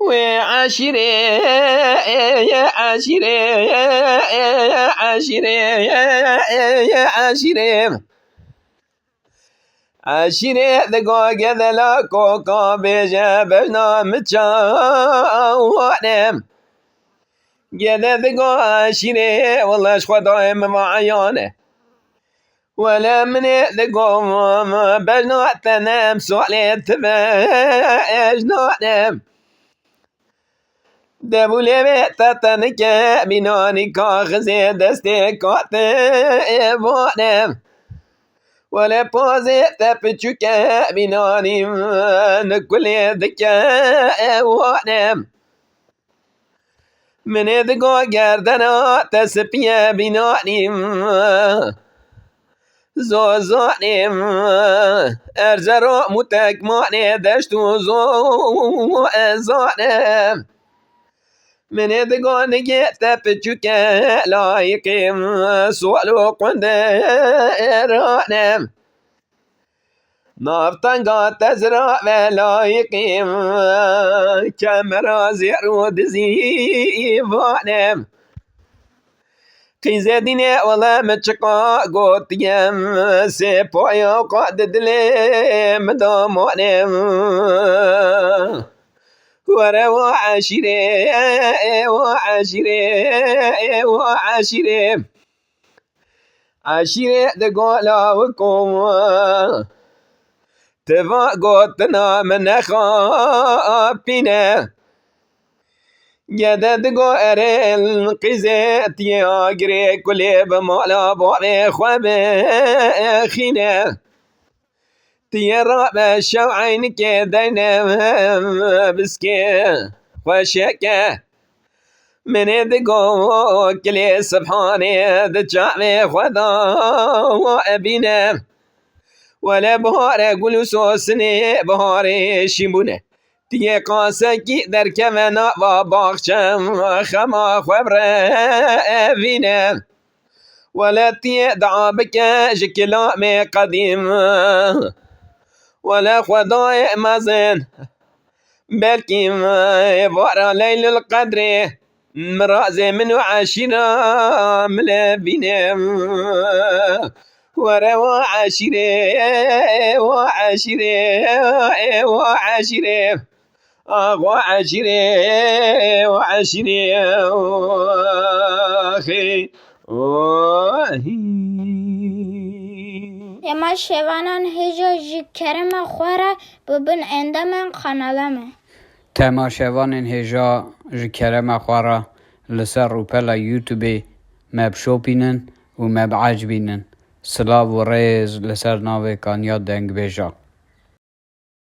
وعشيري يا عشيري يا عشيري يا عشيري عشيري ذقوق ذلا كوكا بيجا بجنا متشاوانم جدا ذقو عشيري والله شخوة معيانه ولا من ذقو بجنا تنام سؤالي تبجنا دبولی بتتن که بینانی کاغذی دستی کاته بانم ولی پازی تپچو که بینانی نکلی دکه وانم من دگو گردنا تسپیه بینانیم زوزانیم ارزرو متکمانی دشتو زوزانم من دگو نگه تپچو که لایقیم سوالو قندرانم نافتنگا تزرع و لایقیم کمرازی رو دزیوانم قیزه دینه والا مچقا گوتیم سپایا قاد دلیم دامانم ورا وعشيري وعشيري وعشيري عشيري دقولا وكم تفا قوتنا من خابينا جدا دقو ارين قزيت يا قري كلي بمولا بوعي خوابي خينا تيرا بشو عينك دينا بسكي وشكا من دقو كلي سبحاني دجامي خدا وابينا ولا بهار قولوا سوسني بهار شيمونه تيه قاسكي در كمنا وباخشم خما خبر ابينا ولا تيه دعابك جكلامي قديم ولا خداي مازن بلكي بارا ليل القدر مرازي من عشيرة ملابينا ورا وعشيرة وعشيرة وعشيرة وعشيرة وعشيرة أخي اما شوانان هجا جی کرم خوره ببین اندام قنالمه تماشاوان هجا جی کرم خوره لسر روپلا یوتیوبی مبشو بینن و مبعج بینن سلاو و ریز لسر ناوی کانیا دنگ بیجا